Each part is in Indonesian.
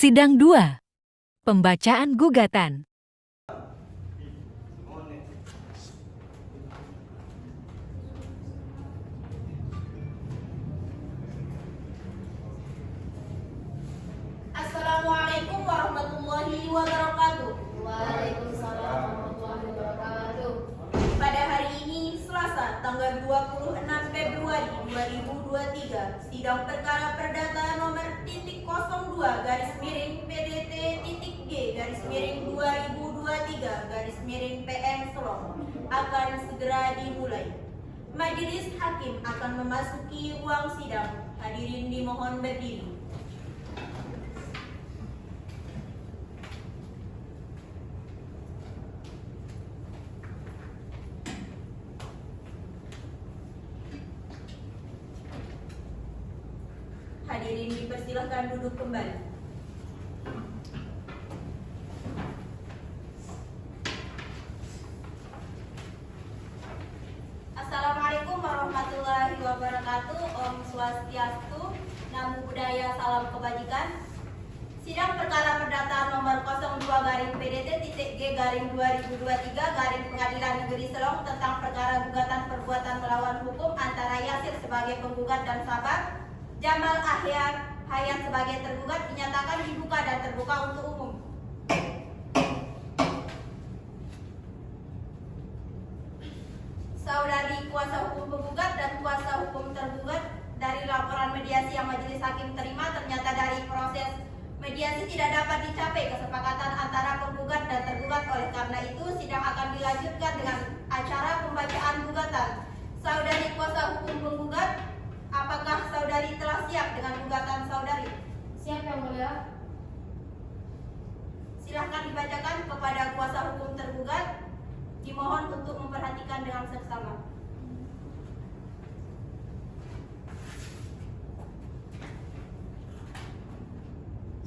Sidang 2. Pembacaan gugatan. Assalamualaikum warahmatullahi wabarakatuh. Waalaikumsalam warahmatullahi wabarakatuh. Pada hari ini, Selasa, tanggal 26 Februari 2023, sidang perkara perdata nomor .02-PDT.G-2023-PM Selong akan segera dimulai. Majelis Hakim akan memasuki ruang sidang. Hadirin dimohon berdiri. Hadirin dipersilakan duduk kembali. Assalamualaikum warahmatullahi wabarakatuh. Om Swastiastu, Namo Buddhaya, salam kebajikan. Sidang perkara perdata nomor 02-PDT.G-2023 Pengadilan Negeri Selong tentang perkara gugatan perbuatan melawan hukum antara Yasir sebagai penggugat dan Sabar, Jamal Hayat sebagai tergugat dinyatakan dibuka dan terbuka untuk umum. Saudari kuasa hukum penggugat dan kuasa hukum tergugat, dari laporan mediasi yang majelis hakim terima, ternyata dari proses mediasi tidak dapat dicapai kesepakatan antara penggugat dan tergugat. Oleh karena itu, sidang akan dilanjutkan dengan acara pembacaan gugatan. Saudari kuasa hukum penggugat, apakah saudari telah siap dengan gugatan saudari? Siap, Yang Mulia. Silahkan dibacakan kepada kuasa hukum tergugat. Dimohon untuk memperhatikan dengan seksama.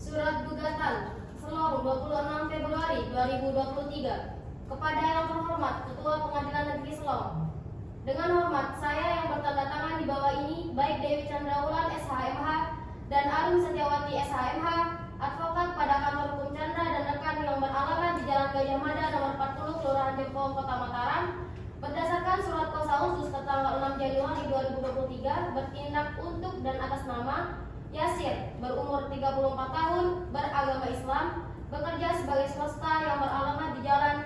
Surat gugatan Selong 26 Februari 2023 kepada Yang Terhormat Ketua Pengadilan Negeri Selong. Dengan hormat, saya yang bertanda tangan di bawah ini, baik Dewi Chandrawulan SHMH dan Arum Setiawati SHMH, advokat pada kantor hukum Chandra dan rekan yang beralamat di Jalan Gajah Mada nomor 40 Kelurahan Depok, Kota Mataram, berdasarkan surat kuasa khusus tertanggal 6 Januari 2023 bertindak untuk dan atas nama Yasir, berumur 34 tahun, beragama Islam, bekerja sebagai swasta yang beralamat di Jalan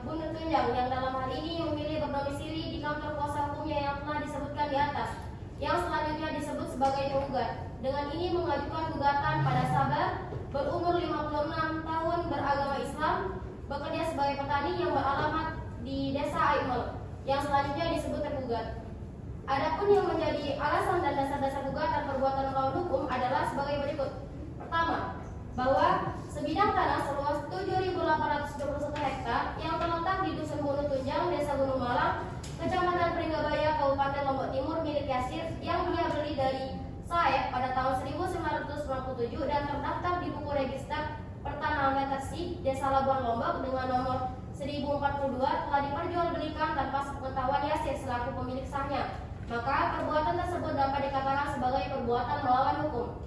Gunung Tunjang, yang dalam hal ini memilih berdomisili di kantor kuasa hukumnya yang telah disebutkan di atas, yang selanjutnya disebut sebagai penggugat. Dengan ini mengajukan gugatan pada Sabar, berumur 56 tahun, beragama Islam, bekerja sebagai petani yang beralamat di Desa Aimel, yang selanjutnya disebut tergugat. Adapun yang menjadi alasan dan dasar-dasar gugatan perbuatan melawan hukum adalah sebagai berikut. Pertama, bahwa sebidang tanah seluas 7.821 hektar yang terletak di Dusun Gunung Tunjang, Desa Gunung Malang, Kecamatan Pringgabaya, Kabupaten Lombok Timur, milik Yasir yang dia beli dari Saeb pada tahun 1997 dan terdaftar di buku register pertanahan Letersi Desa Labuan Lombok dengan nomor 1042 telah diperjualbelikan tanpa sepengetahuan Yasir selaku pemilik sahnya, maka perbuatan tersebut dapat dikatakan sebagai perbuatan melawan hukum.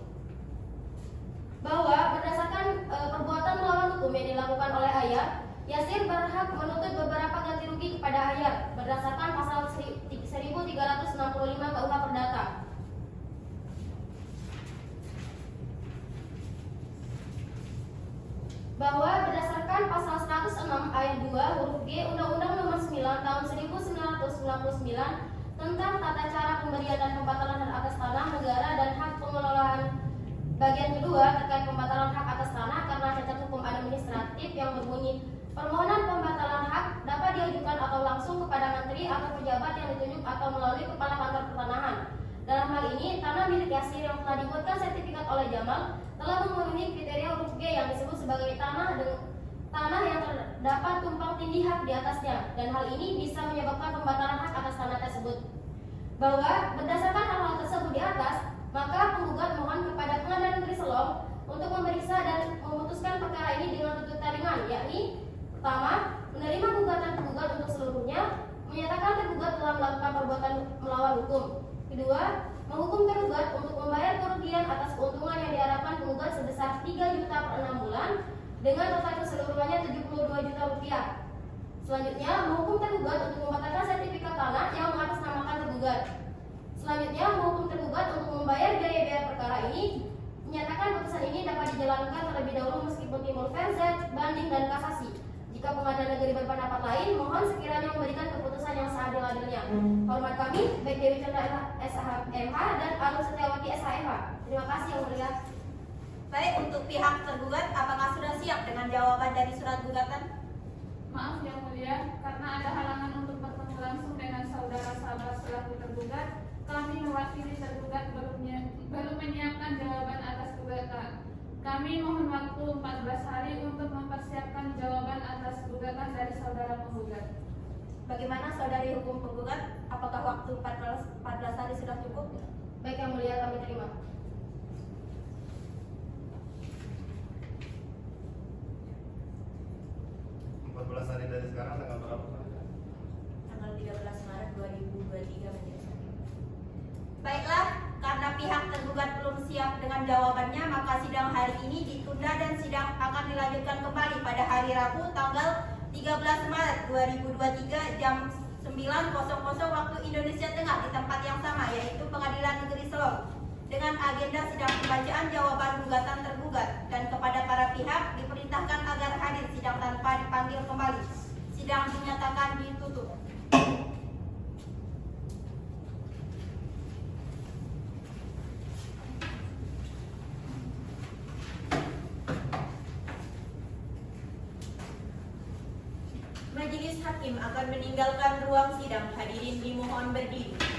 Bahwa berdasarkan perbuatan melawan hukum yang dilakukan oleh Ayat, Yasir berhak menuntut beberapa ganti rugi kepada Ayat berdasarkan pasal 1365 KUH Perdata. Bahwa berdasarkan pasal 106 ayat 2 huruf G Undang-Undang Nomor 9 Tahun 1999 tentang tata cara pemberian dan pembatalan hak atas tanah negara dan hak pengelolaan bagian kedua terkait pembatalan hak atas tanah karena cacat hukum administratif yang berbunyi permohonan pembatalan hak dapat diajukan atau langsung kepada menteri atau pejabat yang ditunjuk atau melalui kepala kantor pertanahan. Dalam hal ini, tanah milik Yasir yang telah dibuatkan sertifikat oleh Jamal telah memenuhi kriteria huruf G yang disebut sebagai tanah yang terdapat tumpang tindih hak di atasnya, dan hal ini bisa menyebabkan pembatalan hak atas tanah tersebut. Bahwa berdasarkan hal-hal tersebut di atas, maka penggugat mohon kepada Pengadilan Negeri Selong untuk memeriksa dan memutuskan perkara ini dengan tuntutan ringan, yakni pertama, menerima gugatan penggugat untuk seluruhnya, menyatakan tergugat telah melakukan perbuatan melawan hukum. Kedua, menghukum tergugat untuk membayar kerugian atas keuntungan yang diharapkan penggugat sebesar dengan total keseluruhannya Rp72 juta. Selanjutnya, menghukum tergugat untuk membatalkan sertifikat tanah yang mengatasnamakan tergugat. Selanjutnya, menghukum tergugat untuk membayar biaya-biaya perkara ini. Menyatakan putusan ini dapat dijalankan terlebih dahulu meskipun timbul verzet, banding, dan kasasi. Jika pengadilan negeri berpendapat lain, mohon sekiranya memberikan keputusan yang seadil-adilnya. Hormat kami, baik Dewi Chandra SHMH dan Arum Setiawati SHMH. Terima kasih yang mulia. Baik, untuk pihak tergugat, apakah sudah siap dengan jawaban dari surat gugatan? Maaf yang mulia, karena ada halangan untuk bertemu langsung dengan saudara Sabar selaku tergugat, kami mewakili tergugat baru menyiapkan jawaban atas gugatan. Kami mohon waktu 14 hari untuk mempersiapkan jawaban atas gugatan dari saudara penggugat. Bagaimana saudari hukum penggugat? Apakah waktu 14 hari sudah cukup? Baik yang mulia, kami terima. Hari dari sekarang tanggal berapa? Tanggal 13 Maret 2023 majelis hakim. Baiklah, karena pihak tergugat belum siap dengan jawabannya, maka sidang hari ini ditunda dan sidang akan dilanjutkan kembali pada hari Rabu tanggal 13 Maret 2023 jam 9.00 waktu Indonesia Tengah di tempat yang sama, yaitu Pengadilan Negeri Selong, dengan agenda sidang pembacaan jawaban gugatan tergugat, dan kepada para pihak diperintahkan agar hadir sidang tanpa dipanggil kembali. Sidang dinyatakan ditutup. Majelis hakim akan meninggalkan ruang sidang. Hadirin dimohon berdiri.